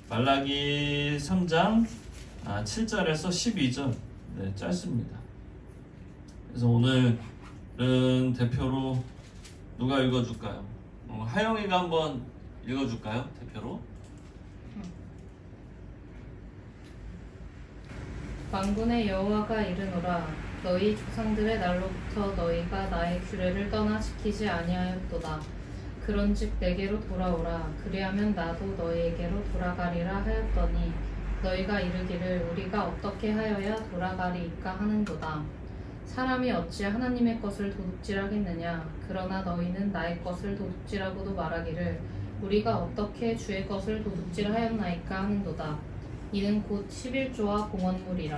말라기 3장 7절에서 12절. 네, 짧습니다. 그래서 오늘은 대표로 누가 읽어줄까요? 하영이가 한번 읽어줄까요? 대표로. 만군의 여호와가 이르노라. 너희 조상들의 날로부터 너희가 나의 규례를 떠나 지키지 아니하였도다. 그런즉 내게로 돌아오라. 그리하면 나도 너희에게로 돌아가리라 하였더니 너희가 이르기를 우리가 어떻게 하여야 돌아가리이까 하는도다. 사람이 어찌 하나님의 것을 도둑질하겠느냐. 그러나 너희는 나의 것을 도둑질하고도 말하기를 우리가 어떻게 주의 것을 도둑질하였나이까 하는도다. 이는 곧 11조와 공헌물이라.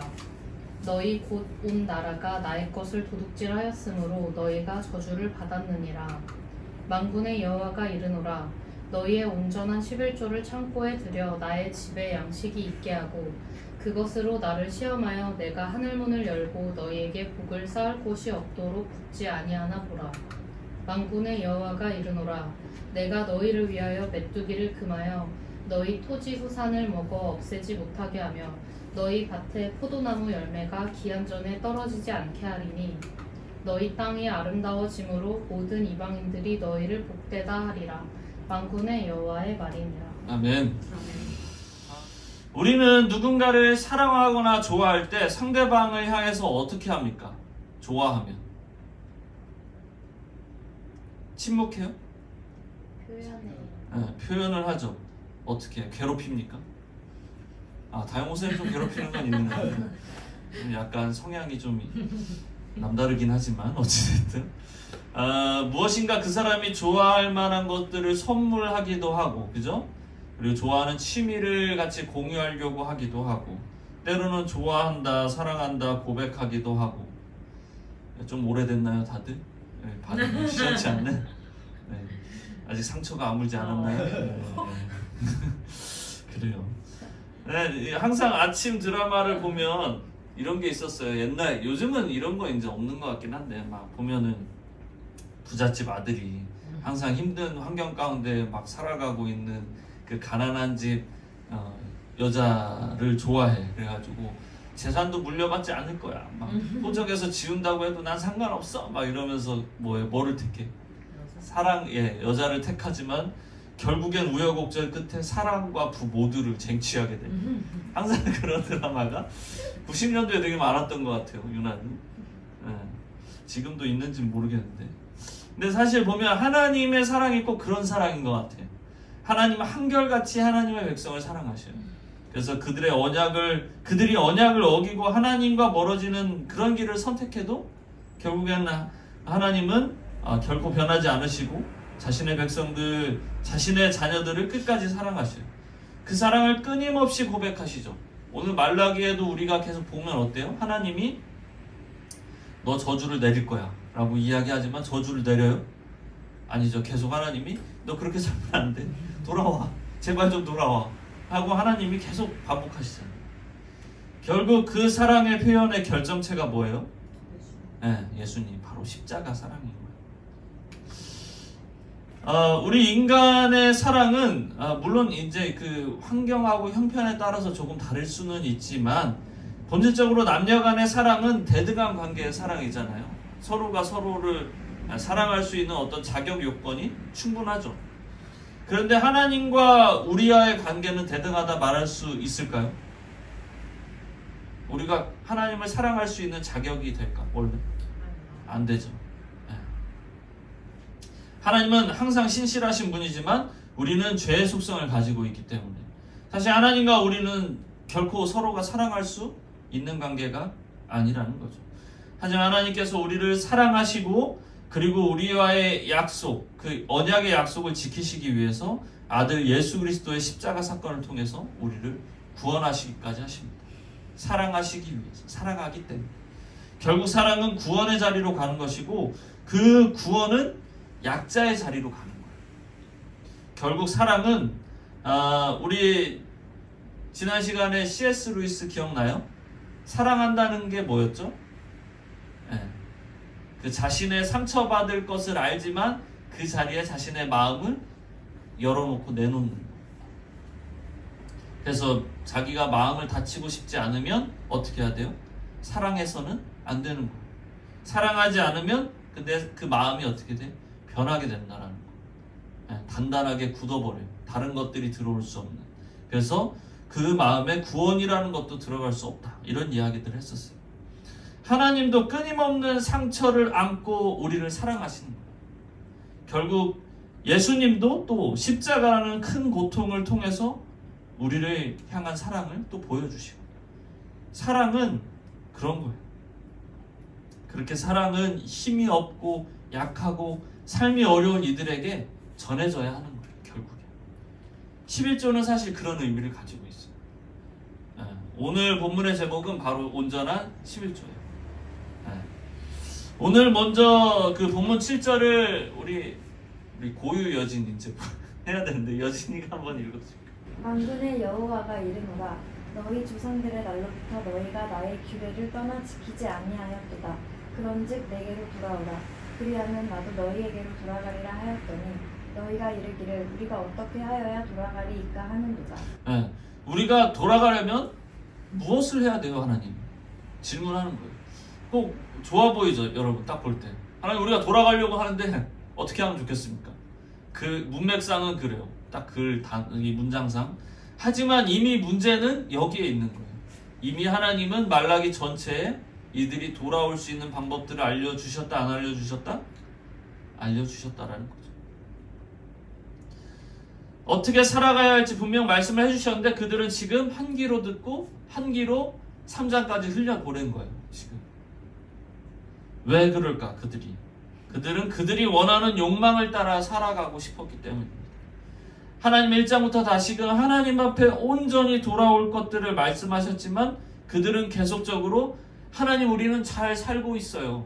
너희 곧 온 나라가 나의 것을 도둑질하였으므로 너희가 저주를 받았느니라. 만군의 여호와가 이르노라. 너희의 온전한 11조를 창고에 들여 나의 집에 양식이 있게 하고 그것으로 나를 시험하여 내가 하늘문을 열고 너희에게 복을 쌓을 곳이 없도록 붙지 아니하나 보라. 만군의 여호와가 이르노라. 내가 너희를 위하여 메뚜기를 금하여 너희 토지 후산을 먹어 없애지 못하게 하며 너희 밭에 포도나무 열매가 기한 전에 떨어지지 않게 하리니 너희 땅이 아름다워짐으로 모든 이방인들이 너희를 복되다 하리라. 만군의 여호와의 말이니라. 아멘. 우리는 누군가를 사랑하거나 좋아할 때 상대방을 향해서 어떻게 합니까? 좋아하면 침묵해요? 표현을 하죠. 어떻게 해요? 괴롭힙니까? 다영 선생님 좀 괴롭히는 건 있는 것 같아요. 약간 성향이 좀 남다르긴 하지만 어찌됐든 무엇인가 그 사람이 좋아할 만한 것들을 선물하기도 하고, 그죠? 그리고 좋아하는 취미를 같이 공유하려고 하기도 하고, 때로는 좋아한다, 사랑한다 고백하기도 하고. 좀 오래됐나요 다들? 네, 반응이 시원치 않네. 네, 아직 상처가 아물지 않았나요? 네. 그래요. 네, 항상 아침 드라마를 보면 이런 게 있었어요. 옛날, 요즘은 이런 거 이제 없는 것 같긴 한데, 막 보면은 부잣집 아들이 항상 힘든 환경 가운데 막 살아가고 있는 그 가난한 집 여자를 좋아해. 그래가지고 재산도 물려받지 않을 거야. 막 호적에서 지운다고 해도 난 상관없어. 막 이러면서 뭐를 택해? 여자를 택하지만 결국엔 우여곡절 끝에 사랑과 부 모두를 쟁취하게 돼. 항상 그런 드라마가 90년도에 되게 많았던 것 같아요. 유난히. 지금도 있는지는 모르겠는데. 근데 사실 보면 하나님의 사랑이 꼭 그런 사랑인 것 같아요. 하나님은 한결같이 하나님의 백성을 사랑하셔요. 그래서 그들이 언약을 어기고 하나님과 멀어지는 그런 길을 선택해도 결국에는 하나님은 결코 변하지 않으시고 자신의 백성들, 자신의 자녀들을 끝까지 사랑하셔요. 그 사랑을 끊임없이 고백하시죠. 오늘 말라기에도 우리가 계속 보면 어때요? 하나님이 너 저주를 내릴 거야 라고 이야기하지만 저주를 내려요? 아니죠. 계속 하나님이 너 그렇게 살면 안 돼. 돌아와. 제발 좀 돌아와. 하고 하나님이 계속 반복하시잖아요. 결국 그 사랑의 표현의 결정체가 뭐예요? 예수님. 바로 십자가 사랑인 거예요. 우리 인간의 사랑은 물론 이제 그 환경하고 형편에 따라서 조금 다를 수는 있지만 본질적으로 남녀 간의 사랑은 대등한 관계의 사랑이잖아요. 서로가 서로를 사랑할 수 있는 어떤 자격 요건이 충분하죠. 그런데 하나님과 우리와의 관계는 대등하다 말할 수 있을까요? 우리가 하나님을 사랑할 수 있는 자격이 될까? 원래 안 되죠. 하나님은 항상 신실하신 분이지만 우리는 죄의 속성을 가지고 있기 때문에 사실 하나님과 우리는 결코 서로가 사랑할 수 있는 관계가 아니라는 거죠. 하지만 하나님께서 우리를 사랑하시고 그리고 우리와의 약속, 그 언약의 약속을 지키시기 위해서 아들 예수 그리스도의 십자가 사건을 통해서 우리를 구원하시기까지 하십니다. 사랑하시기 위해서, 사랑하기 때문에. 결국 사랑은 구원의 자리로 가는 것이고 그 구원은 약자의 자리로 가는 거예요. 결국 사랑은 우리 지난 시간에 C.S. 루이스 기억나요? 사랑한다는 게 뭐였죠? 그 자신의 상처받을 것을 알지만 그 자리에 자신의 마음을 열어놓고 내놓는 거예요. 그래서 자기가 마음을 다치고 싶지 않으면 어떻게 해야 돼요? 사랑해서는 안 되는 거예요. 사랑하지 않으면 근데 그 마음이 어떻게 돼? 변하게 된다라는 거예요. 단단하게 굳어버려요. 다른 것들이 들어올 수 없는. 그래서 그 마음에 구원이라는 것도 들어갈 수 없다. 이런 이야기들을 했었어요. 하나님도 끊임없는 상처를 안고 우리를 사랑하시는 거예요. 결국 예수님도 또 십자가라는 큰 고통을 통해서 우리를 향한 사랑을 또 보여주시고, 사랑은 그런 거예요. 그렇게 사랑은 힘이 없고 약하고 삶이 어려운 이들에게 전해져야 하는 거예요. 결국에 11조는 사실 그런 의미를 가지고 있어요. 오늘 본문의 제목은 바로 온전한 11조예요. 오늘 먼저 그 본문 7절을 우리 고유 여진 이제 해야 되는데 여진이가 한번 읽어주세요. 만군의 여호와가 이르노라 너희 조상들의 날로부터 너희가 나의 규례를 떠나 지키지 아니하였도다. 그런즉 내게로 돌아오라. 그리하면 나도 너희에게로 돌아가리라 하였더니 너희가 이르기를 우리가 어떻게 하여야 돌아가리이까 하는도다. 우리가 돌아가려면 무엇을 해야 돼요? 하나님 질문하는 거예요. 꼭 좋아 보이죠 여러분? 딱 볼 때 하나님 우리가 돌아가려고 하는데 어떻게 하면 좋겠습니까? 그 문맥상은 그래요. 딱 이 문장상. 하지만 이미 문제는 여기에 있는 거예요. 이미 하나님은 말라기 전체에 이들이 돌아올 수 있는 방법들을 알려주셨다, 안 알려주셨다? 알려주셨다라는 거죠. 어떻게 살아가야 할지 분명 말씀을 해주셨는데 그들은 지금 한 귀로 듣고 한 귀로 3장까지 흘려보낸 거예요. 지금 왜 그럴까? 그들은 그들이 원하는 욕망을 따라 살아가고 싶었기 때문입니다. 하나님 1장부터 다시금 하나님 앞에 온전히 돌아올 것들을 말씀하셨지만 그들은 계속적으로 하나님 우리는 잘 살고 있어요.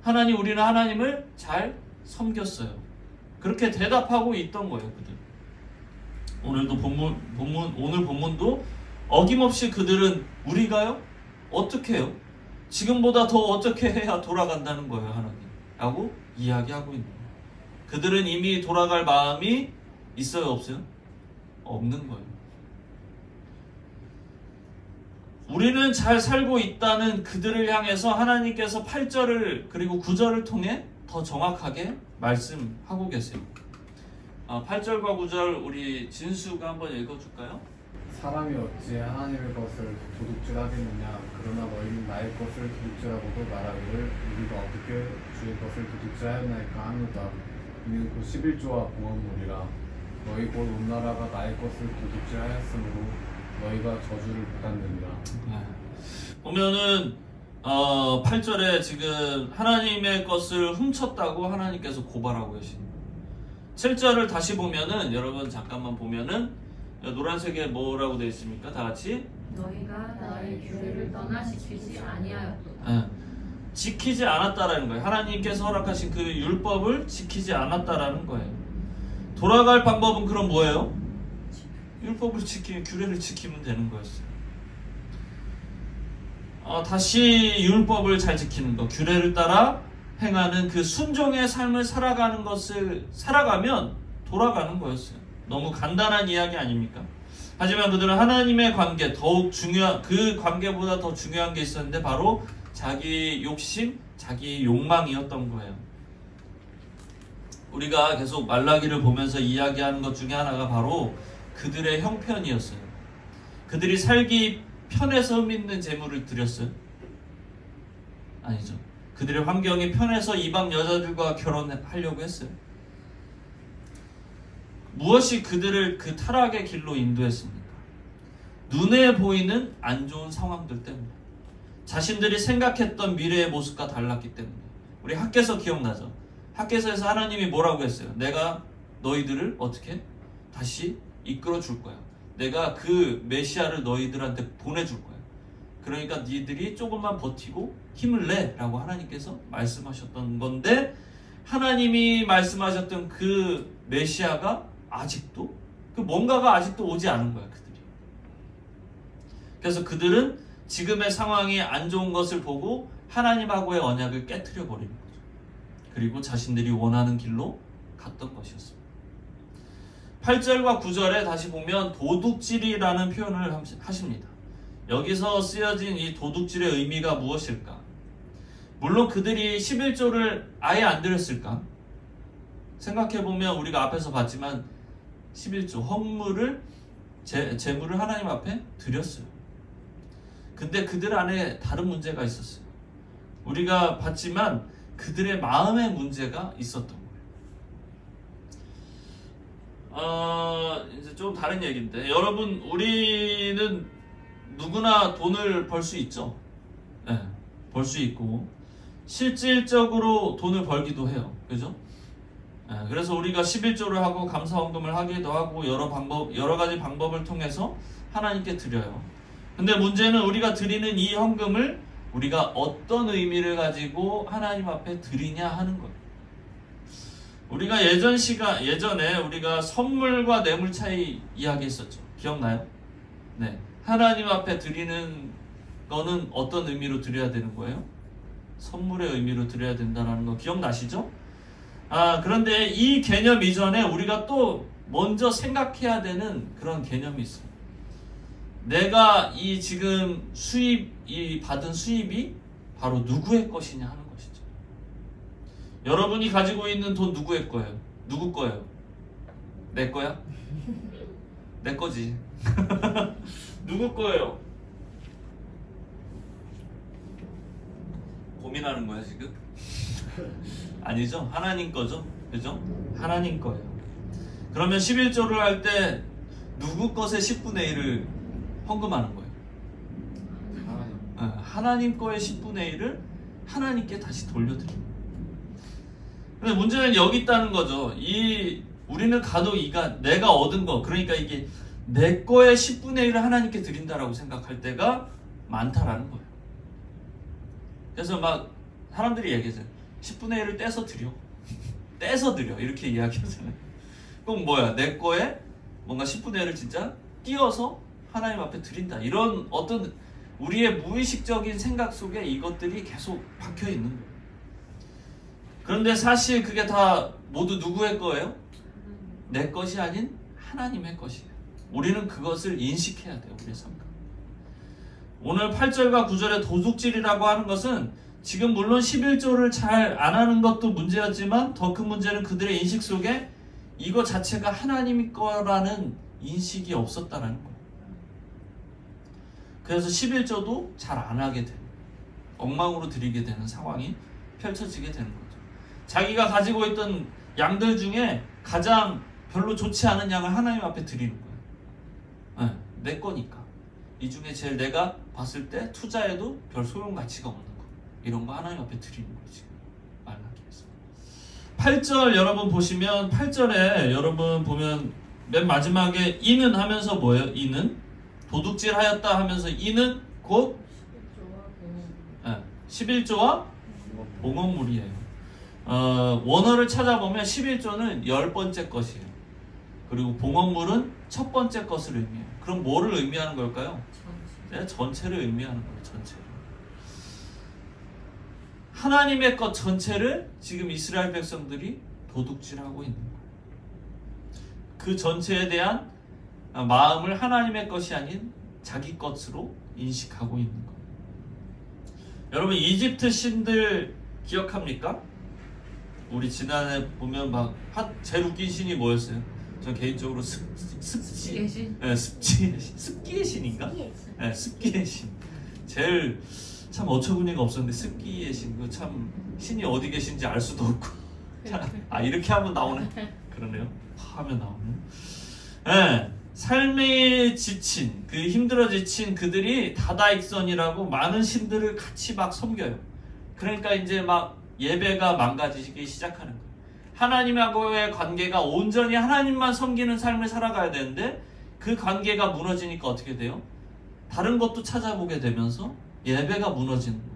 하나님 우리는 하나님을 잘 섬겼어요. 그렇게 대답하고 있던 거예요. 그들. 오늘도 오늘 본문도 어김없이 그들은 우리가요? 어떻게 해요? 지금보다 더 어떻게 해야 돌아간다는 거예요. 하나님 라고 이야기하고 있는 거예요. 그들은 이미 돌아갈 마음이 있어요? 없어요? 없는 거예요. 우리는 잘 살고 있다는 그들을 향해서 하나님께서 8절을 그리고 9절을 통해 더 정확하게 말씀하고 계세요. 8절과 9절 우리 진수가 한번 읽어줄까요? 사람이 어찌 하나님의 것을 도둑질하겠느냐. 그러나 너희는 나의 것을 도둑질하고도 말하기를 우리가 어떻게 주의 것을 도둑질하였나이까 하노다. 이는 곧 11조와 공업물이라. 너희 곧 온 나라가 나의 것을 도둑질하였으므로 너희가 저주를 받았느니라. 보면은 8절에 지금 하나님의 것을 훔쳤다고 하나님께서 고발하고 계십니다. 7절을 다시 보면은 여러분 잠깐만 보면은 노란색에 뭐라고 되어 있습니까? 다 같이 너희가 나의 규례를 떠나 지키지 아니하였도다. 지키지 않았다라는 거예요. 하나님께서 허락하신 그 율법을 지키지 않았다라는 거예요. 돌아갈 방법은 그럼 뭐예요? 율법을 지키면, 규례를 지키면 되는 거였어요. 다시 율법을 잘 지키는 것, 규례를 따라 행하는 그 순종의 삶을 살아가면 돌아가는 거였어요. 너무 간단한 이야기 아닙니까? 하지만 그들은 하나님의 관계, 더욱 그 관계보다 더 중요한 게 있었는데 바로 자기 욕심, 자기 욕망이었던 거예요. 우리가 계속 말라기를 보면서 이야기하는 것 중에 하나가 바로 그들의 형편이었어요. 그들이 살기 편해서 흠있는 재물을 드렸어요? 아니죠. 그들의 환경이 편해서 이방 여자들과 결혼하려고 했어요. 무엇이 그들을 그 타락의 길로 인도했습니까? 눈에 보이는 안 좋은 상황들 때문에, 자신들이 생각했던 미래의 모습과 달랐기 때문에. 우리 학개서 기억나죠? 학개서에서 하나님이 뭐라고 했어요? 내가 너희들을 어떻게 다시 이끌어 줄 거야. 내가 그 메시아를 너희들한테 보내줄 거야. 그러니까 니들이 조금만 버티고 힘을 내 라고 하나님께서 말씀하셨던 건데, 하나님이 말씀하셨던 그 메시아가 아직도 그 뭔가가 아직도 오지 않은 거야. 그들이. 그래서 그들은 지금의 상황이 안 좋은 것을 보고 하나님하고의 언약을 깨트려 버리는 거죠. 그리고 자신들이 원하는 길로 갔던 것이었습니다. 8절과 9절에 다시 보면 도둑질이라는 표현을 하십니다. 여기서 쓰여진 이 도둑질의 의미가 무엇일까? 물론 그들이 11조를 아예 안 드렸을까? 생각해보면 우리가 앞에서 봤지만 11조 헌물을 제물을 하나님 앞에 드렸어요. 근데 그들 안에 다른 문제가 있었어요. 우리가 봤지만 그들의 마음의 문제가 있었던 거예요. 이제 좀 다른 얘기인데, 여러분, 우리는 누구나 돈을 벌 수 있죠. 네, 벌 수 있고 실질적으로 돈을 벌기도 해요. 그죠? 네, 그래서 우리가 11조를 하고 감사헌금을 하기도 하고 여러 가지 방법을 통해서 하나님께 드려요. 근데 문제는 우리가 드리는 이 헌금을 우리가 어떤 의미를 가지고 하나님 앞에 드리냐 하는 거예요. 우리가 예전에 우리가 선물과 뇌물 차이 이야기했었죠. 기억나요? 네. 하나님 앞에 드리는 거는 어떤 의미로 드려야 되는 거예요? 선물의 의미로 드려야 된다는 거 기억나시죠? 그런데 이 개념 이전에 우리가 또 먼저 생각해야 되는 그런 개념이 있어요. 내가 이 지금 받은 수입이 바로 누구의 것이냐 하는 것이죠. 여러분이 가지고 있는 돈 누구의 거예요? 누구 거예요? 내 거야? 내 거지. 누구 거예요? 고민하는 거야 지금? 아니죠? 하나님 거죠? 그죠? 하나님 거예요. 그러면 11조를 할 때 누구 것의 10분의 1을 헌금하는 거예요? 하나님 거의 10분의 1을 하나님께 다시 돌려드립니다. 근데 문제는 여기 있다는 거죠. 우리는 가도 내가 얻은 거, 그러니까 이게 내 거의 10분의 1을 하나님께 드린다라고 생각할 때가 많다라는 거예요. 그래서 막 사람들이 얘기하잖아요. 10분의 1을 떼서 드려. 떼서 드려. 이렇게 이야기하잖아요. 그럼 뭐야? 내 거에 뭔가 10분의 1을 진짜 띄어서 하나님 앞에 드린다. 이런 어떤 우리의 무의식적인 생각 속에 이것들이 계속 박혀 있는 거예요. 그런데 사실 그게 다 모두 누구의 거예요? 내 것이 아닌 하나님의 것이에요. 우리는 그것을 인식해야 돼요. 우리의 삶 가운데. 오늘 8절과 9절의 도둑질이라고 하는 것은 지금 물론 11조를 잘 안 하는 것도 문제였지만 더 큰 문제는 그들의 인식 속에 이거 자체가 하나님 거라는 인식이 없었다는 거예요. 그래서 11조도 잘 안 하게 되는, 엉망으로 드리게 되는 상황이 펼쳐지게 되는 거죠. 자기가 가지고 있던 양들 중에 가장 별로 좋지 않은 양을 하나님 앞에 드리는 거예요. 내 거니까. 이 중에 제일 내가 봤을 때 투자해도 별 소용 가치가 없는 거. 이런 거 하나님 앞에 드리는 거지. 말하기 위해서. 8절 여러분 보시면 8절에 여러분 보면 맨 마지막에 이는 하면서 뭐예요? 이는 도둑질 하였다 하면서 이는 곧 11조와 봉헌물이에요. 원어를 찾아보면 11조는 10번째 것이에요. 그리고 봉헌물은 첫 번째 것을 의미해요. 그럼 뭐를 의미하는 걸까요? 전체를 의미하는 거예요. 전체를. 하나님의 것 전체를 지금 이스라엘 백성들이 도둑질하고 있는 거예요. 그 전체에 대한 마음을 하나님의 것이 아닌 자기 것으로 인식하고 있는 거예요. 여러분 이집트 신들 기억합니까? 우리 지난해 보면 막 제일 웃긴 신이 뭐였어요? 전 개인적으로 습지의 신? 네, 습기의 신인가? 네, 습기의 신. 제일 참 어처구니가 없었는데 습기의 신. 그 참 신이 어디 계신지 알 수도 없고. 이렇게 하면 나오네. 그러네요. 하면 나오네. 네, 삶에 지친, 힘들어 지친 그들이 다다익선이라고 많은 신들을 같이 막 섬겨요. 그러니까 이제 막 예배가 망가지기 시작하는 거예요. 하나님하고의 관계가 온전히 하나님만 섬기는 삶을 살아가야 되는데 그 관계가 무너지니까 어떻게 돼요? 다른 것도 찾아보게 되면서 예배가 무너지는 거예요.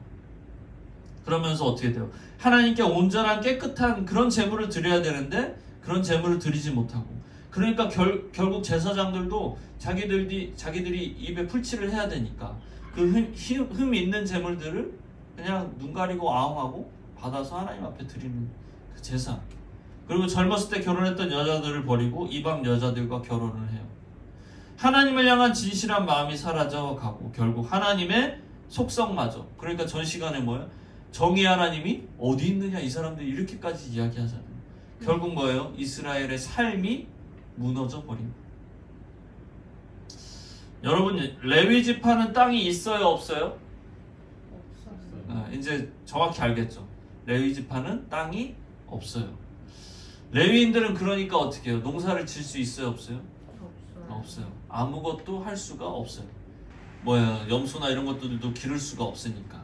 그러면서 어떻게 돼요? 하나님께 온전한 깨끗한 그런 제물을 드려야 되는데 그런 제물을 드리지 못하고, 그러니까 결국 제사장들도 자기들이 입에 풀칠을 해야 되니까 그 흠 있는 제물들을 그냥 눈 가리고 아웅하고 받아서 하나님 앞에 드리는 그 제사. 그리고 젊었을 때 결혼했던 여자들을 버리고 이방 여자들과 결혼을 해요. 하나님을 향한 진실한 마음이 사라져가고 결국 하나님의 속성마저, 그러니까 전 시간에 뭐예요? 정의 하나님이 어디 있느냐 이 사람들이 이렇게까지 이야기하잖아요. 결국 뭐예요? 이스라엘의 삶이 무너져 버립니다. 여러분, 레위 지파는 땅이 있어요, 없어요? 없어요. 이제 정확히 알겠죠. 레위 지파는 땅이 없어요. 레위인들은 그러니까 어떻게 해요? 농사를 질 수 있어요, 없어요? 없어요. 아무것도 할 수가 없어요. 뭐야, 염소나 이런 것들도 기를 수가 없으니까.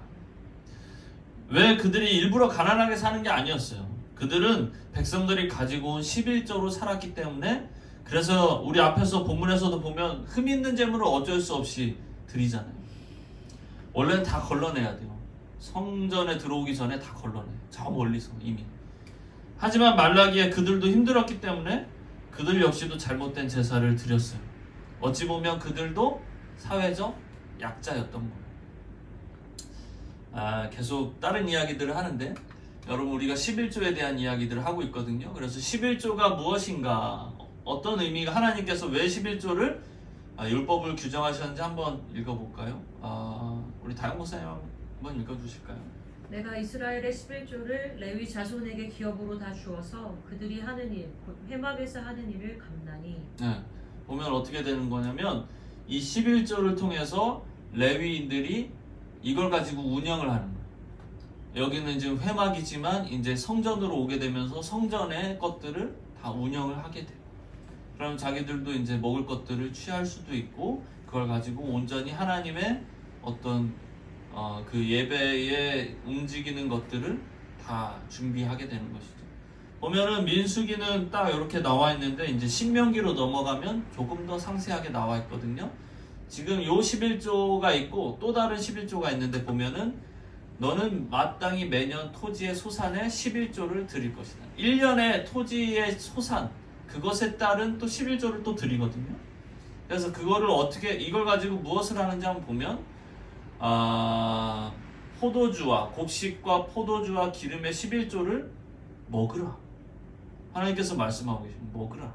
왜 그들이 일부러 가난하게 사는 게 아니었어요. 그들은 백성들이 가지고 온 11조로 살았기 때문에, 그래서 우리 앞에서 본문에서도 보면 흠 있는 재물을 어쩔 수 없이 드리잖아요. 원래는 다 걸러내야 돼요. 성전에 들어오기 전에 다 걸러내요. 저 멀리서 이미. 하지만 말라기에 그들도 힘들었기 때문에 그들 역시도 잘못된 제사를 드렸어요. 어찌 보면 그들도 사회적 약자였던 거예요. 계속 다른 이야기들을 하는데, 여러분, 우리가 11조에 대한 이야기들을 하고 있거든요. 그래서 11조가 무엇인가, 어떤 의미가, 하나님께서 왜 11조를 율법을 규정하셨는지 한번 읽어볼까요? 우리 다영 목사님 한번 읽어주실까요? 내가 이스라엘의 11조를 레위 자손에게 기업으로 다 주어서 그들이 하는 일, 곧 회막에서 하는 일을 감나니. 네, 보면 어떻게 되는 거냐면 이 11조를 통해서 레위인들이 이걸 가지고 운영을 하는 거예요. 여기는 지금 회막이지만 이제 성전으로 오게 되면서 성전의 것들을 다 운영을 하게 돼요. 그럼 자기들도 이제 먹을 것들을 취할 수도 있고, 그걸 가지고 온전히 하나님의 어떤 그 예배에 움직이는 것들을 다 준비하게 되는 것이죠. 보면은 민수기는 딱 이렇게 나와 있는데, 이제 신명기로 넘어가면 조금 더 상세하게 나와 있거든요. 지금 요 11조가 있고 또 다른 11조가 있는데, 보면은 너는 마땅히 매년 토지의 소산의 11조를 드릴 것이다. 1년의 토지의 소산, 그것에 따른 또 11조를 또 드리거든요. 그래서 그거를 어떻게, 이걸 가지고 무엇을 하는지 한번 보면, 포도주와 곡식과 포도주와 기름의 11조를 먹으라. 하나님께서 말씀하고 계십니다. 먹으라.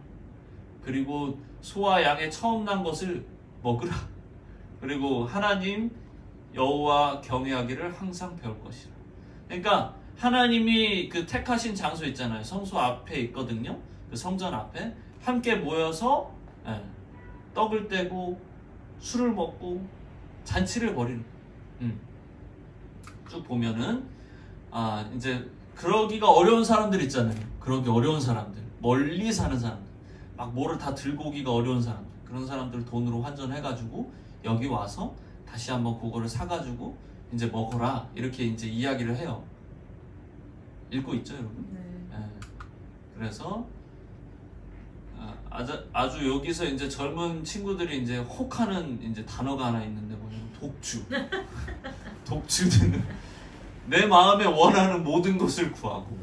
그리고 소와 양의 처음 난 것을 먹으라. 그리고 하나님 여호와 경외하기를 항상 배울 것이라. 그러니까 하나님이 그 택하신 장소 있잖아요. 성소 앞에 있거든요. 그 성전 앞에 함께 모여서 떡을 떼고 술을 먹고 잔치를 벌이는 거예요. 쭉 보면은 이제 그러기가 어려운 사람들 있잖아요. 그러기 어려운 사람들, 멀리 사는 사람들, 막 뭐를 다 들고 오기가 어려운 사람들, 그런 사람들을 돈으로 환전해가지고 여기 와서 다시 한번 그거를 사가지고 이제 먹어라, 이렇게 이제 이야기를 해요. 읽고 있죠, 여러분? 네. 그래서 아주 여기서 이제 젊은 친구들이 이제 혹하는 이제 단어가 하나 있는데, 뭐냐면 독주. 독주는 내 마음에 원하는 모든 것을 구하고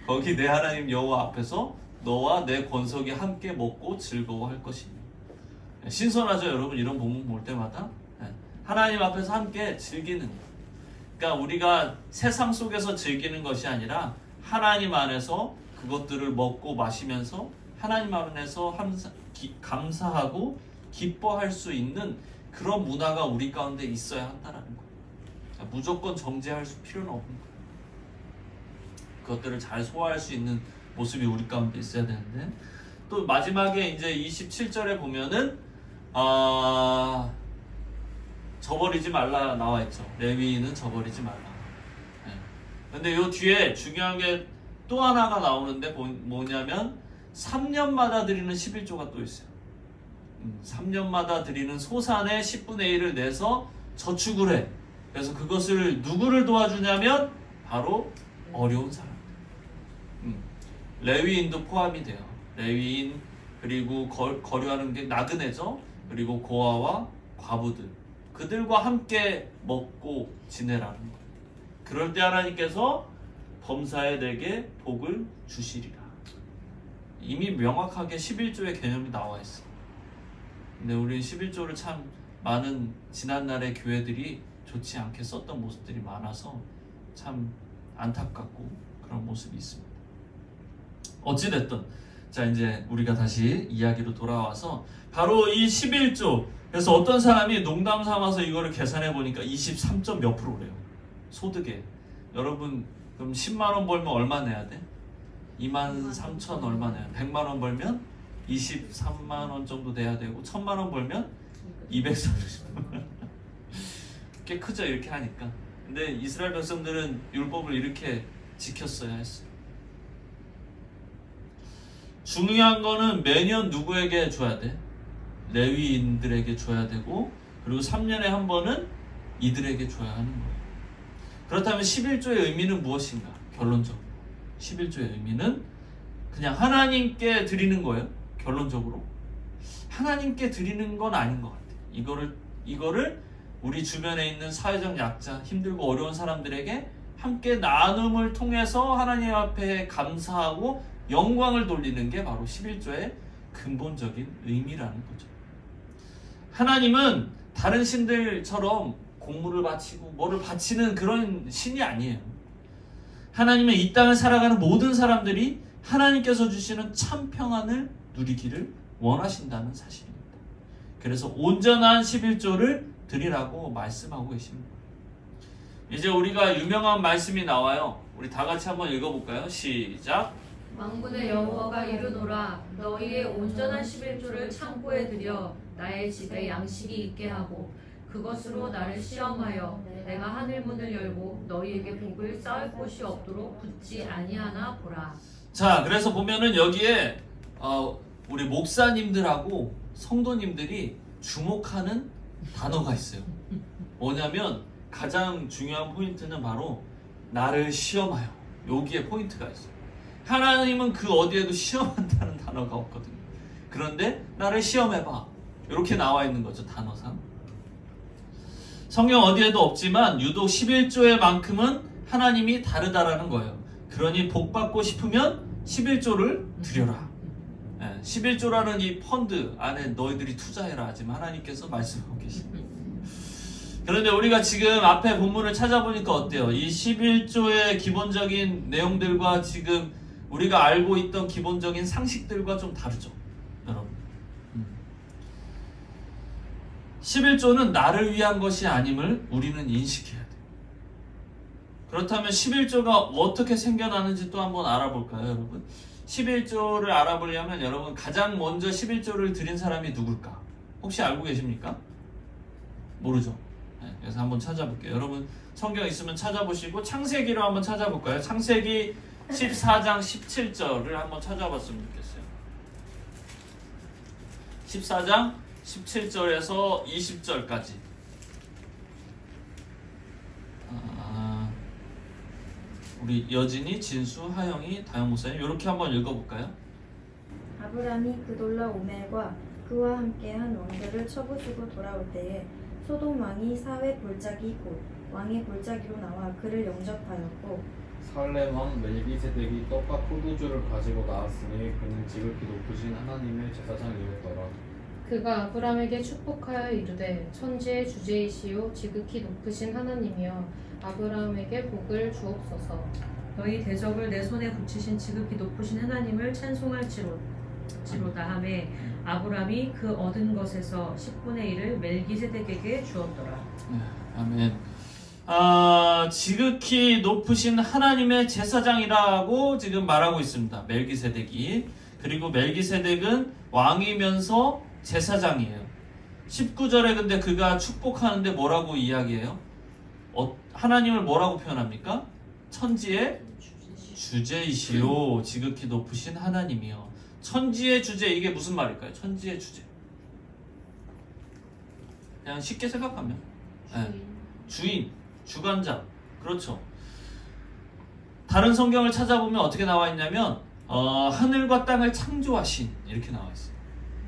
거기 내 하나님 여호와 앞에서 너와 내 권속이 함께 먹고 즐거워할 것이니. 신선하죠, 여러분? 이런 본문 볼 때마다 하나님 앞에서 함께 즐기는 것. 그러니까 우리가 세상 속에서 즐기는 것이 아니라 하나님 안에서 그것들을 먹고 마시면서 하나님 안에서 감사하고 기뻐할 수 있는 그런 문화가 우리 가운데 있어야 한다는 거예요. 무조건 정죄할 필요는 없는 거예요. 그것들을 잘 소화할 수 있는 모습이 우리 가운데 있어야 되는데, 또 마지막에 이제 27절에 보면은 저버리지 말라 나와 있죠. 레위인은 저버리지 말라. 근데 요 뒤에 중요한 게 또 하나가 나오는데 뭐냐면 3년마다 드리는 11조가 또 있어요. 3년마다 드리는 소산의 10분의 1을 내서 저축을 해. 그래서 그것을 누구를 도와주냐면 바로 어려운 사람들. 레위인도 포함이 돼요. 레위인, 그리고 거류하는 게 나그네죠. 그리고 고아와 과부들, 그들과 함께 먹고 지내라는 거예요. 그럴 때 하나님께서 범사에 내게 복을 주시리라. 이미 명확하게 11조의 개념이 나와 있어요. 근데 우리 11조를 참 많은 지난날의 교회들이 좋지 않게 썼던 모습들이 많아서 참 안타깝고 그런 모습이 있습니다. 어찌됐든 자 이제 우리가 다시 이야기로 돌아와서 바로 이 11조 그래서 어떤 사람이 농담 삼아서 이거를 계산해 보니까 23점 몇 프로래요. 소득에. 여러분 그럼 10만원 벌면 얼마 내야 돼? 23,000 얼마 내야 돼? 100만원 벌면 23만원 정도 돼야 되고 1000만원 벌면 230만원 꽤 크죠 이렇게 하니까. 근데 이스라엘 백성들은 율법을 이렇게 지켰어야 했어요. 중요한 거는 매년 누구에게 줘야 돼? 레위인들에게 줘야 되고 그리고 3년에 한 번은 이들에게 줘야 하는 거예요. 그렇다면 11조의 의미는 무엇인가? 결론적으로 11조의 의미는 그냥 하나님께 드리는 거예요. 결론적으로 하나님께 드리는 건 아닌 것 같아요. 이거를 우리 주변에 있는 사회적 약자, 힘들고 어려운 사람들에게 함께 나눔을 통해서 하나님 앞에 감사하고 영광을 돌리는 게 바로 11조의 근본적인 의미라는 거죠. 하나님은 다른 신들처럼 공물을 바치고 뭐를 바치는 그런 신이 아니에요. 하나님은 이 땅을 살아가는 모든 사람들이 하나님께서 주시는 참 평안을 누리기를 원하신다는 사실입니다. 그래서 온전한 11조를 드리라고 말씀하고 계십니다. 이제 우리가 유명한 말씀이 나와요. 우리 다 같이 한번 읽어볼까요? 시작. 만군의 여호와가 이르노라 너희의 온전한 11조를 창고에 들여 나의 집에 양식이 있게 하고 그것으로 나를 시험하여 내가 하늘 문을 열고 너희에게 복을 쌓을 곳이 없도록 붙지 아니하나 보라. 자, 그래서 보면은 여기에 우리 목사님들하고 성도님들이 주목하는 단어가 있어요. 뭐냐면 가장 중요한 포인트는 바로 나를 시험하여. 여기에 포인트가 있어요. 하나님은 그 어디에도 시험한다는 단어가 없거든요. 그런데 나를 시험해봐. 이렇게 나와 있는 거죠, 단어상. 성경 어디에도 없지만 유독 11조의 만큼은 하나님이 다르다라는 거예요. 그러니 복 받고 싶으면 11조를 드려라. 11조라는 이 펀드 안에 너희들이 투자해라 하지만 하나님께서 말씀하고 계십니다. 그런데 우리가 지금 앞에 본문을 찾아보니까 어때요? 이 11조의 기본적인 내용들과 지금 우리가 알고 있던 기본적인 상식들과 좀 다르죠, 여러분. 11조는 나를 위한 것이 아님을 우리는 인식해야 돼요. 그렇다면 11조가 어떻게 생겨나는지 또 한번 알아볼까요, 여러분? 11조를 알아보려면 여러분 가장 먼저 11조를 드린 사람이 누굴까? 혹시 알고 계십니까? 모르죠? 그래서 한번 찾아볼게요. 여러분 성경 있으면 찾아보시고 창세기로 한번 찾아볼까요? 창세기 14장 17절을 한번 찾아봤으면 좋겠어요. 14장 17절에서 20절까지. 우리 여진이, 진수, 하영이, 다영 목사님 이렇게 한번 읽어볼까요? 아브람이 그돌라 오멜과 그와 함께한 왕들을 쳐부수고 돌아올 때에 소돔 왕이 사회 볼자기 곧 왕의 볼자기로 나와 그를 영접하였고 살렘 왕 멜기세덱이 떡과 포도주를 가지고 나왔으니 그는 지극히 높으신 하나님의 제사장이었더라. 그가 아브람에게 축복하여 이르되 천지의 주제이시요 지극히 높으신 하나님이여 아브람에게 복을 주옵소서. 너희 대적을 내 손에 붙이신 지극히 높으신 하나님을 찬송할지로다 하매 아브람이 그 얻은 것에서 10분의 1을 멜기세덱에게 주었더라. 아멘. 지극히 높으신 하나님의 제사장이라고 지금 말하고 있습니다. 멜기세덱이. 그리고 멜기세덱은 왕이면서 제사장이에요. 19절에 근데 그가 축복하는데 뭐라고 이야기해요? 하나님을 뭐라고 표현합니까? 천지의 주제이시요 지극히 높으신 하나님이요. 천지의 주제, 이게 무슨 말일까요? 천지의 주제. 그냥 쉽게 생각하면 주인, 주관자. 그렇죠. 다른 성경을 찾아보면 어떻게 나와 있냐면 하늘과 땅을 창조하신 이렇게 나와 있어요.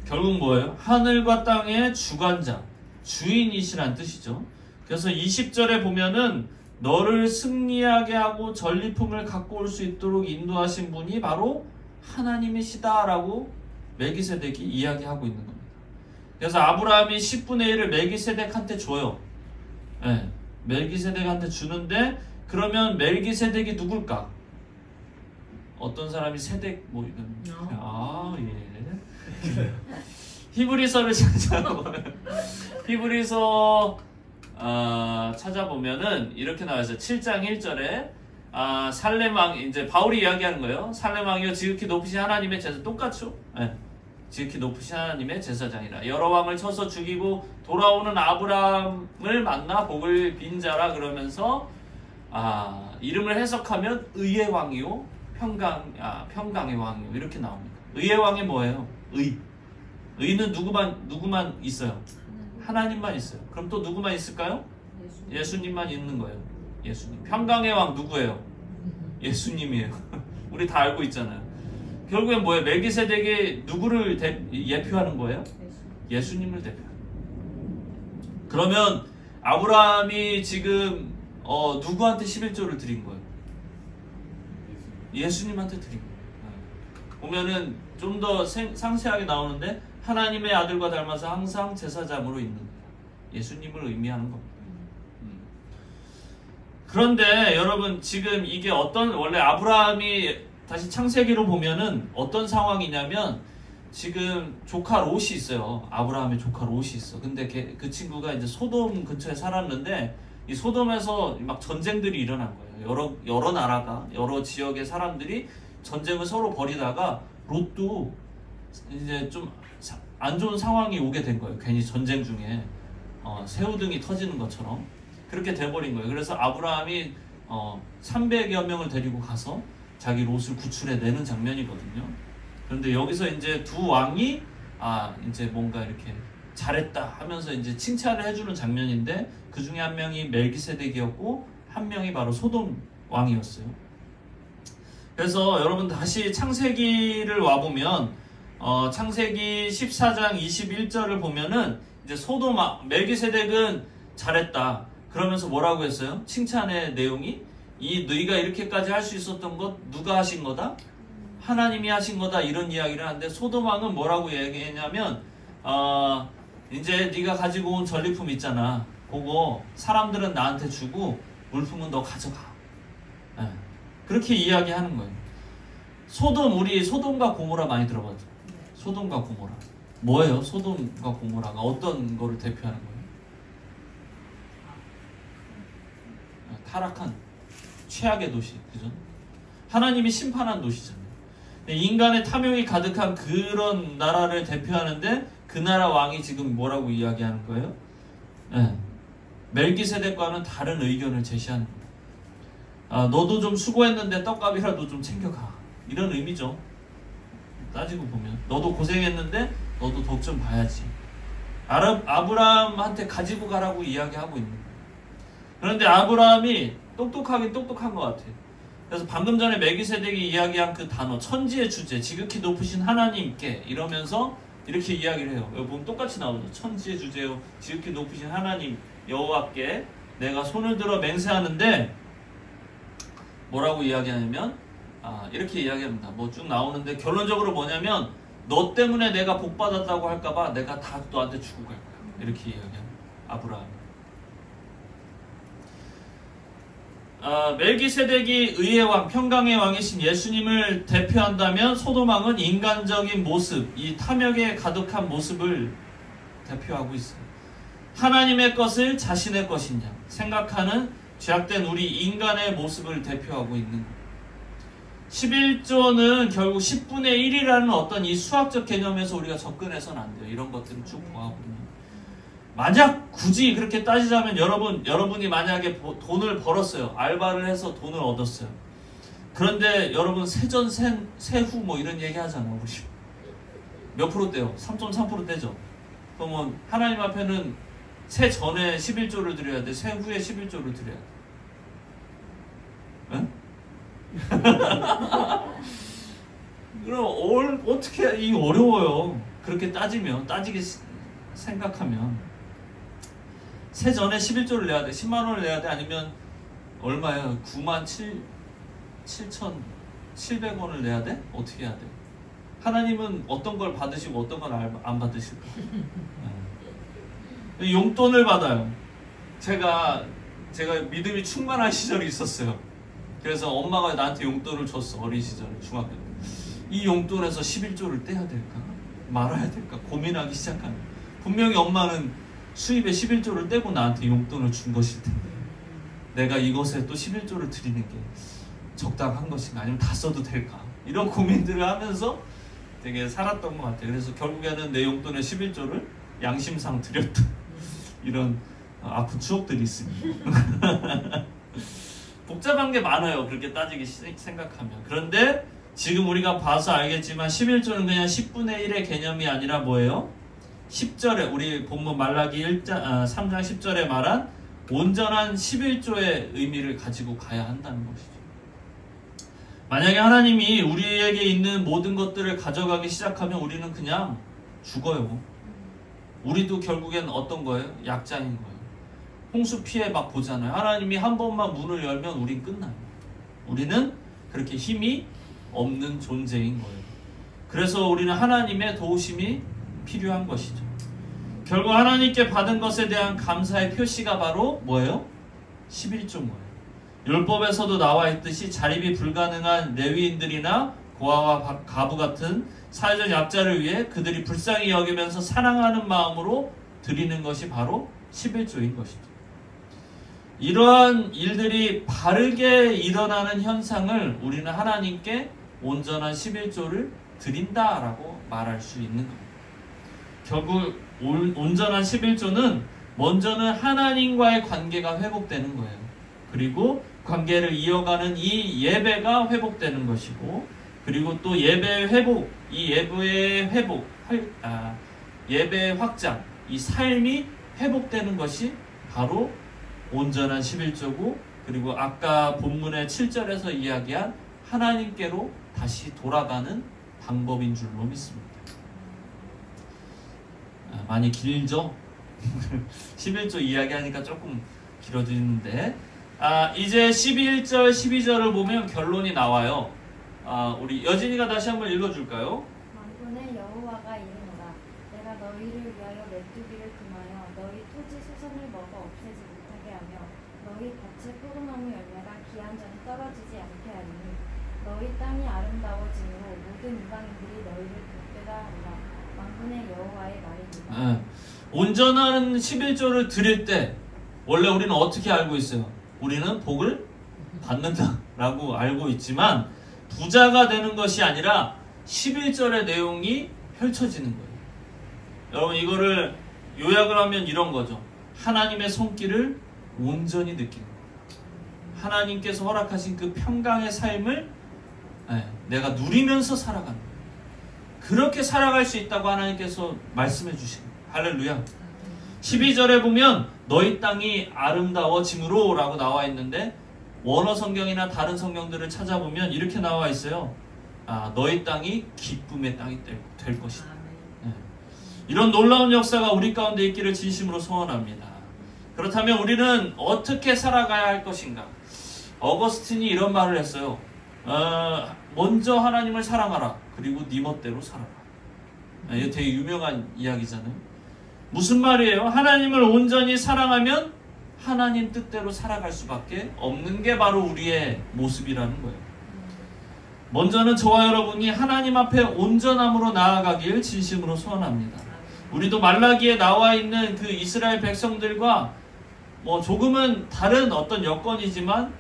결국 뭐예요? 하늘과 땅의 주관자, 주인이시란 뜻이죠. 그래서 20절에 보면은 너를 승리하게 하고 전리품을 갖고 올 수 있도록 인도하신 분이 바로 하나님이시다라고 멜기세덱이 이야기하고 있는 겁니다. 그래서 아브라함이 10분의 1을 멜기세덱한테 줘요. 네, 멜기세덱한테 주는데 그러면 멜기세덱이 누굴까? 어떤 사람이 세대 뭐 이런 예. 히브리서를 찾아보면 히브리서 찾아보면은 이렇게 나와있어요. 7장 1절에 살렘 왕 이제 바울이 이야기하는 거예요. 살렘 왕이여 지극히 높으신 하나님의 제사 똑같죠? 네. 지극히 높으신 하나님의 제사장이라 여러 왕을 쳐서 죽이고 돌아오는 아브라함을 만나 복을 빈 자라 그러면서 이름을 해석하면 의의 왕이요 평강의 왕이요 이렇게 나옵니다. 의의 왕이 뭐예요? 의는 누구만 있어요? 하나님만 있어요. 그럼 또 누구만 있을까요? 예수님만 있는 거예요. 예수님. 평강의 왕 누구예요? 예수님이에요. 우리 다 알고 있잖아요. 결국엔 뭐예요? 멜기세덱이 누구를 예표하는 거예요? 예수님을 대표하는 거예요. 그러면 아브라함이 지금 누구한테 11조를 드린 거예요? 예수님한테 드린 거예요. 보면은 좀 더 상세하게 나오는데 하나님의 아들과 닮아서 항상 제사장으로 있는 거예요. 예수님을 의미하는 겁니다. 그런데 여러분 지금 이게 원래 아브라함이 다시 창세기로 보면은 어떤 상황이냐면 지금 조카 롯이 있어요. 아브라함의 조카 롯이 있어. 근데 그 친구가 이제 소돔 근처에 살았는데 이 소돔에서 막 전쟁들이 일어난 거예요. 여러 나라가 여러 지역의 사람들이 전쟁을 서로 벌이다가 롯도 이제 좀 안 좋은 상황이 오게 된 거예요. 괜히 전쟁 중에 새우등이 터지는 것처럼 그렇게 돼버린 거예요. 그래서 아브라함이 300여 명을 데리고 가서 자기 롯을 구출해내는 장면이거든요. 그런데 여기서 이제 두 왕이 이제 뭔가 이렇게 잘했다 하면서 이제 칭찬을 해주는 장면인데 그 중에 한 명이 멜기세덱이었고 한 명이 바로 소돔 왕이었어요. 그래서 여러분 다시 창세기를 와보면 창세기 14장 21절을 보면은 이제 소돔 멜기세덱은 잘했다. 그러면서 뭐라고 했어요? 칭찬의 내용이 너희가 이렇게까지 할 수 있었던 것 누가 하신 거다? 하나님이 하신 거다. 이런 이야기를 하는데 소돔 왕은 뭐라고 얘기했냐면 이제 네가 가지고 온 전리품 있잖아. 그거 사람들은 나한테 주고 물품은 너 가져가. 그렇게 이야기하는 거예요. 우리 소돔과 고모라 많이 들어봤죠? 소돔과 고모라. 뭐예요? 소돔과 고모라가 어떤 거를 대표하는 거예요? 타락한 최악의 도시, 그죠? 하나님이 심판한 도시잖아요. 인간의 탐욕이 가득한 그런 나라를 대표하는데 그 나라 왕이 지금 뭐라고 이야기하는 거예요? 멜기세덱과는 다른 의견을 제시하는 거예요. 너도 좀 수고했는데 떡값이라도 좀 챙겨가. 이런 의미죠. 따지고 보면 너도 고생했는데 너도 덕 좀 봐야지. 아브라함한테 가지고 가라고 이야기하고 있는 거예요. 그런데 아브라함이 똑똑하긴 똑똑한 것 같아요. 그래서 방금 전에 멜기세덱이 이야기한 그 단어 천지의 주제 지극히 높으신 하나님께 이러면서 이렇게 이야기를 해요. 여기 보면 똑같이 나오죠. 천지의 주제요 지극히 높으신 하나님 여호와께 내가 손을 들어 맹세하는데 뭐라고 이야기하냐면 이렇게 이야기합니다. 뭐 쭉 나오는데 결론적으로 뭐냐면 너 때문에 내가 복 받았다고 할까봐 내가 다 너한테 주고 갈 거야. 이렇게 이야기합니다. 아브라함. 멜기세덱이 의의 왕, 평강의 왕이신 예수님을 대표한다면 소돔 왕은 인간적인 모습, 이 탐욕에 가득한 모습을 대표하고 있어요. 하나님의 것을 자신의 것이냐 생각하는 죄악된 우리 인간의 모습을 대표하고 있는 거예요. 11조는 결국 10분의 1이라는 어떤 이 수학적 개념에서 우리가 접근해서는 안 돼요. 이런 것들을 쭉 보아보면. 만약 굳이 그렇게 따지자면 여러분이 만약에 돈을 벌었어요. 알바를 해서 돈을 얻었어요. 그런데 여러분 세전 세후 뭐 이런 얘기 하잖아요. 우리 몇 프로 떼요? 3.3% 떼죠. 그러면 하나님 앞에는 세 전에 11조를 드려야 돼. 세 후에 11조를 드려야 돼. 응? 그럼 어떻게 이게 어려워요. 그렇게 따지게 생각하면 세 전에 11조를 내야 돼. 10만 원을 내야 돼. 아니면 얼마야? 97,700원을 내야 돼? 어떻게 해야 돼? 하나님은 어떤 걸 받으시고 어떤 걸 안 받으실까? 용돈을 받아요. 제가 믿음이 충만한 시절이 있었어요. 그래서 엄마가 나한테 용돈을 줬어. 어린 시절에 중학교 때. 이 용돈에서 11조를 떼야 될까? 말아야 될까? 고민하기 시작하는. 분명히 엄마는 수입의 11조를 떼고 나한테 용돈을 준 것일 텐데 내가 이것에 또 11조를 드리는 게 적당한 것인가? 아니면 다 써도 될까? 이런 고민들을 하면서 되게 살았던 것 같아요. 그래서 결국에는 내 용돈의 11조를 양심상 드렸던 이런 아픈 추억들이 있습니다. 복잡한 게 많아요. 그렇게 따지기 생각하면. 그런데 지금 우리가 봐서 알겠지만 11조는 그냥 10분의 1의 개념이 아니라 뭐예요? 10절에 우리 본문 말라기 3장 10절에 말한 온전한 11조의 의미를 가지고 가야 한다는 것이죠. 만약에 하나님이 우리에게 있는 모든 것들을 가져가기 시작하면 우리는 그냥 죽어요. 우리도 결국엔 어떤 거예요? 약자인 거예요. 홍수 피해 막 보잖아요. 하나님이 한 번만 문을 열면 우린 끝나요. 우리는 그렇게 힘이 없는 존재인 거예요. 그래서 우리는 하나님의 도우심이 필요한 것이죠. 결국 하나님께 받은 것에 대한 감사의 표시가 바로 뭐예요? 11조인 거예요. 율법에서도 나와 있듯이 자립이 불가능한 레위인들이나 고아와 가부 같은 사회적 약자를 위해 그들이 불쌍히 여기면서 사랑하는 마음으로 드리는 것이 바로 11조인 것이죠. 이러한 일들이 바르게 일어나는 현상을 우리는 하나님께 온전한 11조를 드린다라고 말할 수 있는 겁니다. 결국 온전한 11조는 먼저는 하나님과의 관계가 회복되는 거예요. 그리고 관계를 이어가는 이 예배가 회복되는 것이고, 그리고 또 예배의 회복, 이 예배의 회복, 예배의 확장, 이 삶이 회복되는 것이 바로 온전한 11조고, 그리고 아까 본문의 7절에서 이야기한 하나님께로 다시 돌아가는 방법인 줄로 믿습니다. 많이 길죠? 11조 이야기하니까 조금 길어지는데, 이제 11절, 12절을 보면 결론이 나와요. 우리 여진이가 다시 한번 읽어줄까요? 만군의 여호와가 이르노라 내가 너희를 위하여 메뚜기를 금하여 너희 토지 소산을 먹어 없애지 못하게 하며 너희 밭의 포도나무 열매가 기한전에 떨어지지 않게 하리니 너희 땅이 아름다워짐으로 모든 이방인들이 너희를 복되다 하리라. 만군의 여호와의 말입니다. 온전한 11조를 드릴 때 원래 우리는 어떻게 알고 있어요? 우리는 복을 받는다라고 알고 있지만 부자가 되는 것이 아니라 11절의 내용이 펼쳐지는 거예요. 여러분 이거를 요약을 하면 이런 거죠. 하나님의 손길을 온전히 느끼는 거예요. 하나님께서 허락하신 그 평강의 삶을 내가 누리면서 살아가는 거예요. 그렇게 살아갈 수 있다고 하나님께서 말씀해 주신 거예요. 할렐루야. 12절에 보면 너희 땅이 아름다워짐으로 라고 나와 있는데 원어 성경이나 다른 성경들을 찾아보면 이렇게 나와 있어요. 너희 땅이 기쁨의 땅이 될 것이다. 이런 놀라운 역사가 우리 가운데 있기를 진심으로 소원합니다. 그렇다면 우리는 어떻게 살아가야 할 것인가? 어거스틴이 이런 말을 했어요. 먼저 하나님을 사랑하라. 그리고 네 멋대로 살아라. 이거 되게 유명한 이야기잖아요. 무슨 말이에요? 하나님을 온전히 사랑하면 하나님 뜻대로 살아갈 수밖에 없는 게 바로 우리의 모습이라는 거예요. 먼저는 저와 여러분이 하나님 앞에 온전함으로 나아가길 진심으로 소원합니다. 우리도 말라기에 나와 있는 그 이스라엘 백성들과 조금은 다른 어떤 여건이지만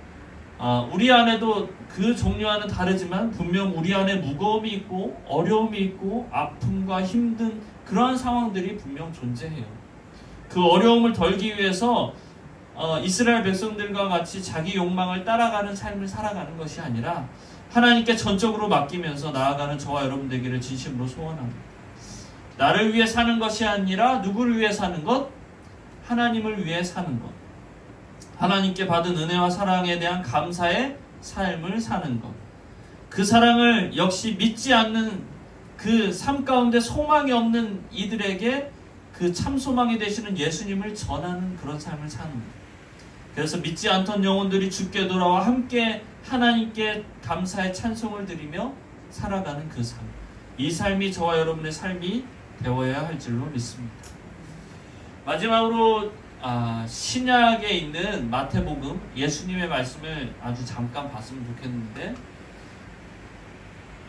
우리 안에도 그 종류와는 다르지만 분명 우리 안에 무거움이 있고 어려움이 있고 아픔과 힘든 그러한 상황들이 분명 존재해요. 그 어려움을 덜기 위해서 이스라엘 백성들과 같이 자기 욕망을 따라가는 삶을 살아가는 것이 아니라 하나님께 전적으로 맡기면서 나아가는 저와 여러분 되기를 진심으로 소원합니다. 나를 위해 사는 것이 아니라 누구를 위해 사는 것? 하나님을 위해 사는 것. 하나님께 받은 은혜와 사랑에 대한 감사의 삶을 사는 것. 그 사랑을 역시 믿지 않는 그 삶 가운데 소망이 없는 이들에게 그 참 소망이 되시는 예수님을 전하는 그런 삶을 사는 것. 그래서 믿지 않던 영혼들이 주께 돌아와 함께 하나님께 감사의 찬송을 드리며 살아가는 그 삶. 이 삶이 저와 여러분의 삶이 되어야 할 줄로 믿습니다. 마지막으로 신약에 있는 마태복음 예수님의 말씀을 아주 잠깐 봤으면 좋겠는데,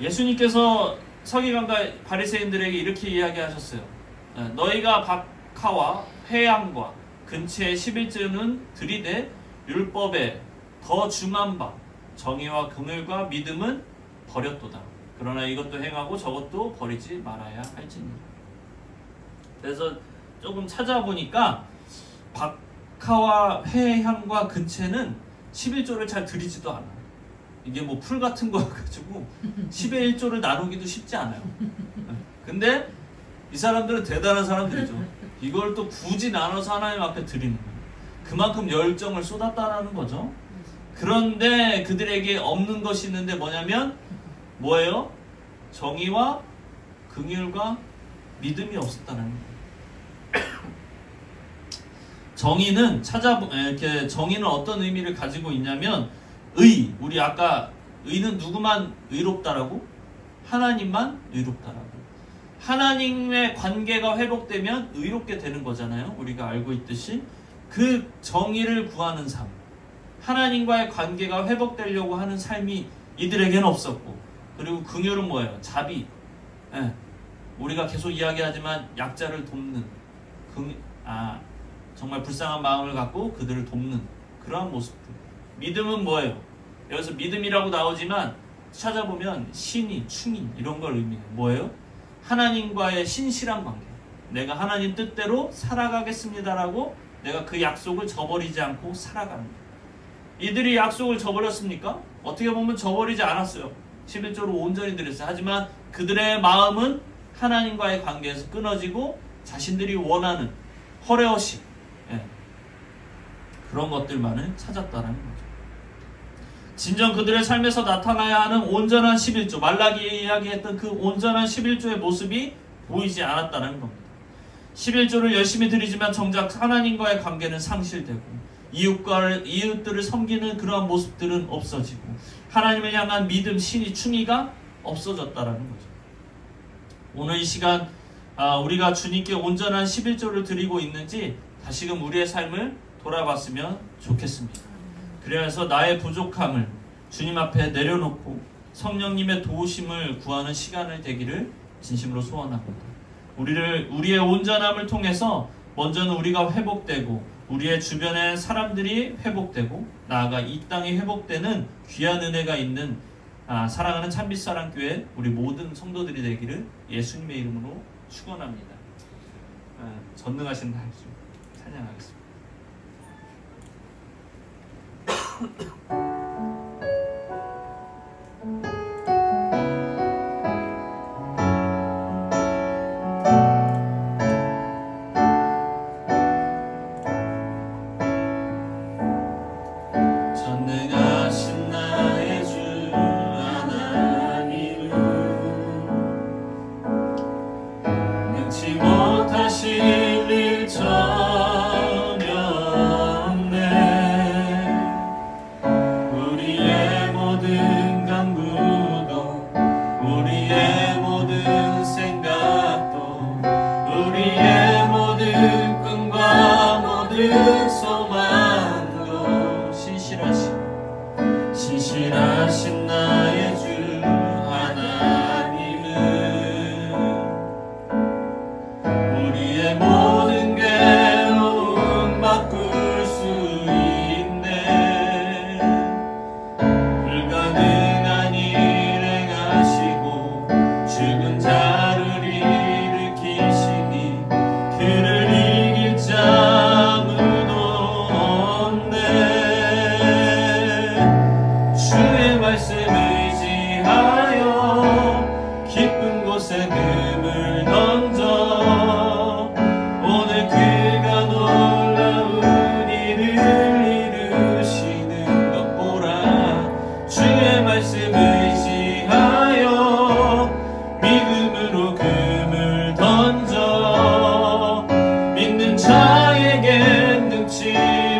예수님께서 서기관과 바리새인들에게 이렇게 이야기하셨어요. 너희가 박하와 회양과 근처의 11조는 들이되 율법에 더 중한 바 정의와 긍휼과 믿음은 버렸도다. 그러나 이것도 행하고 저것도 버리지 말아야 할지니라. 그래서 조금 찾아보니까 박하와 회향과 근체는 11조를 잘 드리지도 않아요. 이게 뭐 풀 같은 거 가지고 10의 1조를 나누기도 쉽지 않아요. 근데 이 사람들은 대단한 사람들이죠. 이걸 또 굳이 나눠서 하나님 앞에 드리는 거예요. 그만큼 열정을 쏟았다라는 거죠. 그런데 그들에게 없는 것이 있는데 뭐냐면 뭐예요? 정의와 긍휼과 믿음이 없었다는 거예요. 정의는 이렇게 정의는 어떤 의미를 가지고 있냐면 우리 아까 의는 누구만 의롭다라고? 하나님만 의롭다라고. 하나님의 관계가 회복되면 의롭게 되는 거잖아요. 우리가 알고 있듯이 그 정의를 구하는 삶, 하나님과의 관계가 회복되려고 하는 삶이 이들에게는 없었고, 그리고 긍휼은 뭐예요? 자비. 우리가 계속 이야기하지만 약자를 돕는, 정말 불쌍한 마음을 갖고 그들을 돕는 그러한 모습들. 믿음은 뭐예요? 여기서 믿음이라고 나오지만 찾아보면 신이, 충인 이런 걸 의미해요. 뭐예요? 하나님과의 신실한 관계. 내가 하나님 뜻대로 살아가겠습니다라고 내가 그 약속을 저버리지 않고 살아가는 거예요. 이들이 약속을 저버렸습니까? 어떻게 보면 저버리지 않았어요. 11조로 온전히 드렸어요. 하지만 그들의 마음은 하나님과의 관계에서 끊어지고 자신들이 원하는 허례허식, 그런 것들만을 찾았다는 거죠. 진정 그들의 삶에서 나타나야 하는 온전한 11조, 말라기에 이야기했던 그 온전한 11조의 모습이 보이지 않았다는 겁니다. 11조를 열심히 드리지만 정작 하나님과의 관계는 상실되고 이웃들을 섬기는 그러한 모습들은 없어지고 하나님을 향한 믿음, 신의, 충의가 없어졌다는 거죠. 오늘 이 시간 우리가 주님께 온전한 11조를 드리고 있는지 다시금 우리의 삶을 돌아봤으면 좋겠습니다. 그래서 나의 부족함을 주님 앞에 내려놓고 성령님의 도우심을 구하는 시간을 되기를 진심으로 소원합니다. 우리의 온전함을 통해서 먼저는 우리가 회복되고 우리의 주변의 사람들이 회복되고 나아가 이 땅이 회복되는 귀한 은혜가 있는 사랑하는 참빛사랑교회 우리 모든 성도들이 되기를 예수님의 이름으로 축원합니다. 전능하신 하나님 찬양하겠습니다. 전능하신 나의 주 하나님은 능치 못하실 일 전혀 없네. 우리의 모든 간구도 우리의 모든 생각도 우리의 모든 꿈과 모든 소망도 신실하신 나의 주 하나님은 우리의 모든 괴로움 바꿀 수 있네. 불가능한 일 행하시고 죽은 자를 일으키시니 그를 이길 자 아무도 없네. 주의 말씀 의지하여 깊은 곳에 금을 던져 오늘 그가 놀라운 일을 이루시는 것 보라. 주의 말씀 의지하여 믿음으로 금을 던져 믿는 자에겐 능치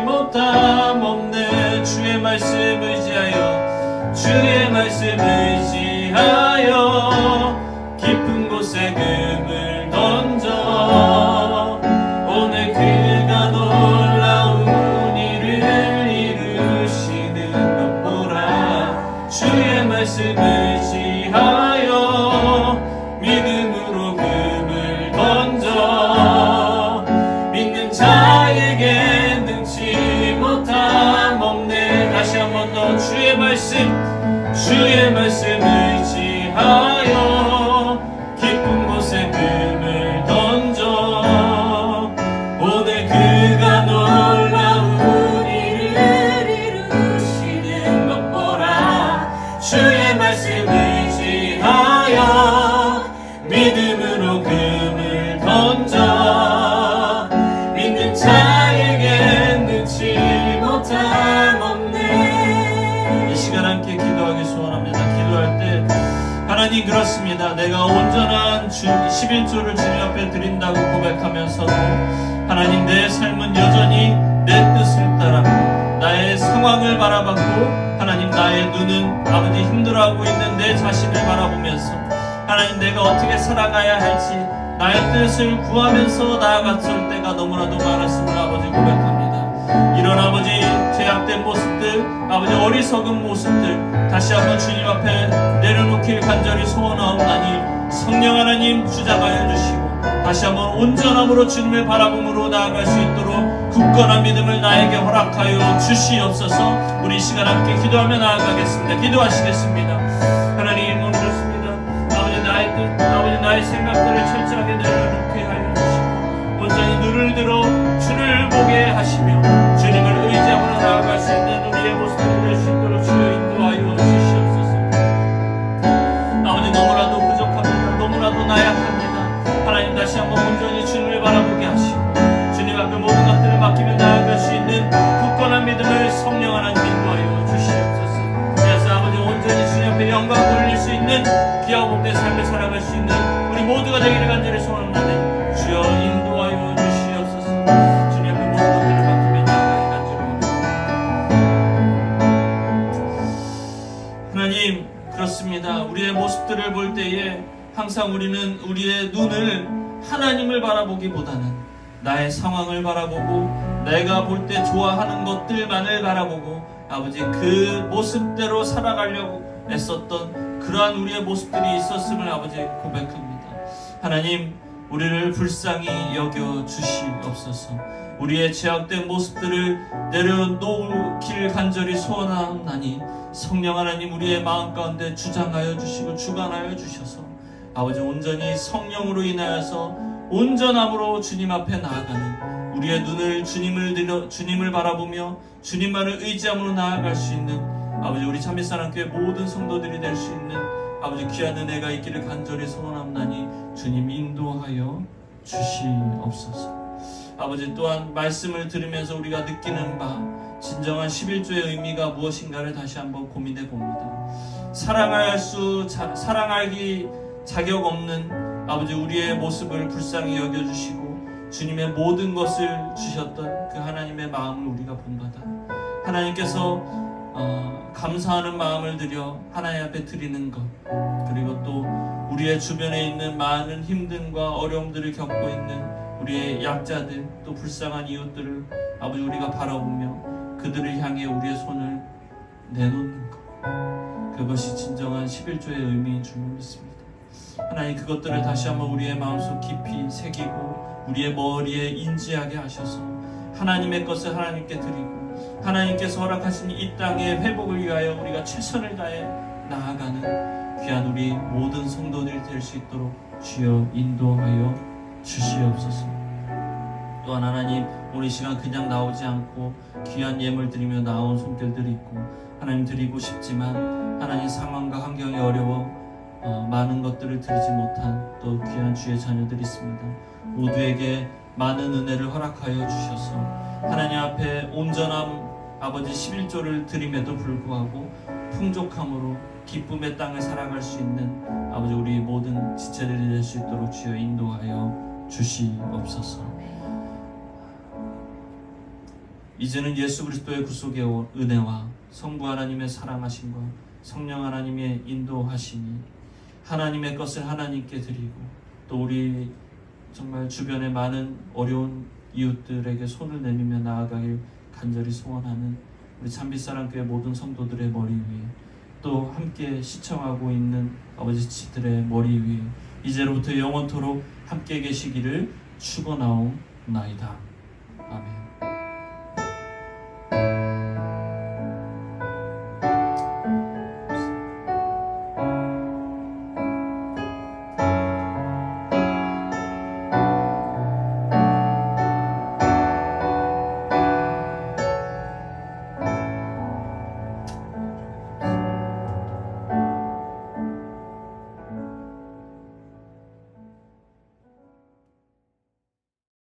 못함 없네. 주의 말씀 의지하여 주의 말씀 의지하여 깊은 곳에 금을 던져 오늘 그가 놀라 내가 온전한 11조를 주님 앞에 드린다고 고백하면서도 하나님 내 삶은 여전히 내 뜻을 따라 나의 상황을 바라봤고 하나님 나의 눈은 아버지 힘들어하고 있는 내 자신을 바라보면서 하나님 내가 어떻게 살아가야 할지 나의 뜻을 구하면서 나아갔을 때가 너무나도 많았음을 아버지 고백합니다. 이런 아버지 죄악된 모습들, 아버지 어리석은 모습들 다시 한번 주님 앞에 내려놓길 간절히 소원하옵나니 성령 하나님 주장하여 주시고 다시 한번 온전함으로 주님을 바라봄으로 나아갈 수 있도록 굳건한 믿음을 나에게 허락하여 주시옵소서. 우리 이 시간 함께 기도하며 나아가겠습니다. 기도하시겠습니다. 하나님 오늘 그렇습니다. 아버지 나의 뜻, 아버지 나의 생각들을 철저하게 내려놓게 하여 주시고 온전히 눈을 들어 주를 보게 하시며 주님을 의지하며 나아갈 수 있는 우리의 모습을 낼 수 있도록 주여 인도하여 주시옵소서. 아버지 너무나도 부족합니다. 너무나도 나약합니다. 하나님 다시 한번 온전히 주님을 바라보게 하시고 주님 앞에 모든 것들을 맡기며 나아갈 수 있는 굳건한 믿음을 성령 하나님 인도하여 주시옵소서. 그래서 아버지 온전히 주님 앞에 영광 돌릴 수 있는 귀하고 복된 삶을 살아갈 수 있는 우리 모두가 되기를 간절히 소원하나니 주여 인도하여 주시옵소서. 주님 앞에 모든 것들을 맡기며 나아가기 간절히 원합니다. 하나님 그렇습니다. 우리의 모습들을 볼 때에 항상 우리는 우리의 눈을 하나님을 바라보기보다는 나의 상황을 바라보고 내가 볼 때 좋아하는 것들만을 바라보고 아버지 그 모습대로 살아가려고 애썼던 그러한 우리의 모습들이 있었음을 아버지 고백합니다. 하나님 우리를 불쌍히 여겨 주시옵소서. 우리의 죄악된 모습들을 내려놓길 간절히 소원하옵나니 성령 하나님 우리의 마음 가운데 주장하여 주시고 주관하여 주셔서 아버지 온전히 성령으로 인하여서 온전함으로 주님 앞에 나아가는 우리의 눈을 주님을 바라보며 주님만을 의지함으로 나아갈 수 있는 아버지 우리 참빛사랑교회 모든 성도들이 될 수 있는 아버지 귀한 은혜가 있기를 간절히 소원합나니 주님 인도하여 주시옵소서. 아버지 또한 말씀을 들으면서 우리가 느끼는 바 진정한 11조의 의미가 무엇인가를 다시 한번 고민해 봅니다. 사랑하기 자격 없는 아버지 우리의 모습을 불쌍히 여겨주시고 주님의 모든 것을 주셨던 그 하나님의 마음을 우리가 본받아 하나님께서 감사하는 마음을 들여 하나님 앞에 드리는 것 그리고 또 우리의 주변에 있는 많은 힘듦과 어려움들을 겪고 있는 우리의 약자들 또 불쌍한 이웃들을 아버지 우리가 바라보며 그들을 향해 우리의 손을 내놓는 것 그것이 진정한 11조의 의미인 줄 믿습니다. 하나님 그것들을 다시 한번 우리의 마음속 깊이 새기고 우리의 머리에 인지하게 하셔서 하나님의 것을 하나님께 드리고 하나님께서 허락하신 이 땅의 회복을 위하여 우리가 최선을 다해 나아가는 귀한 우리 모든 성도들이 될 수 있도록 주여 인도하여 주시옵소서. 또한 하나님 오늘 이 시간 그냥 나오지 않고 귀한 예물 드리며 나온 손길들이 있고 하나님 드리고 싶지만 하나님 상황과 환경이 어려워 많은 것들을 드리지 못한 또 귀한 주의 자녀들이 있습니다. 모두에게 많은 은혜를 허락하여 주셔서 하나님 앞에 온전함 아버지 11조를 드림에도 불구하고 풍족함으로 기쁨의 땅을 살아갈 수 있는 아버지 우리 모든 지체들이 될 수 있도록 주여 인도하여 주시옵소서. 이제는 예수 그리스도의 구속의 은혜와 성부 하나님의 사랑하심과 성령 하나님의 인도하심이 하나님의 것을 하나님께 드리고 또 우리 정말 주변에 많은 어려운 이웃들에게 손을 내밀며 나아가길 간절히 소원하는 우리 참빛사랑교회 모든 성도들의 머리 위에 또 함께 시청하고 있는 아버지 지들의 머리 위에 이제로부터 영원토록 함께 계시기를 축원하옵나이다. 아멘.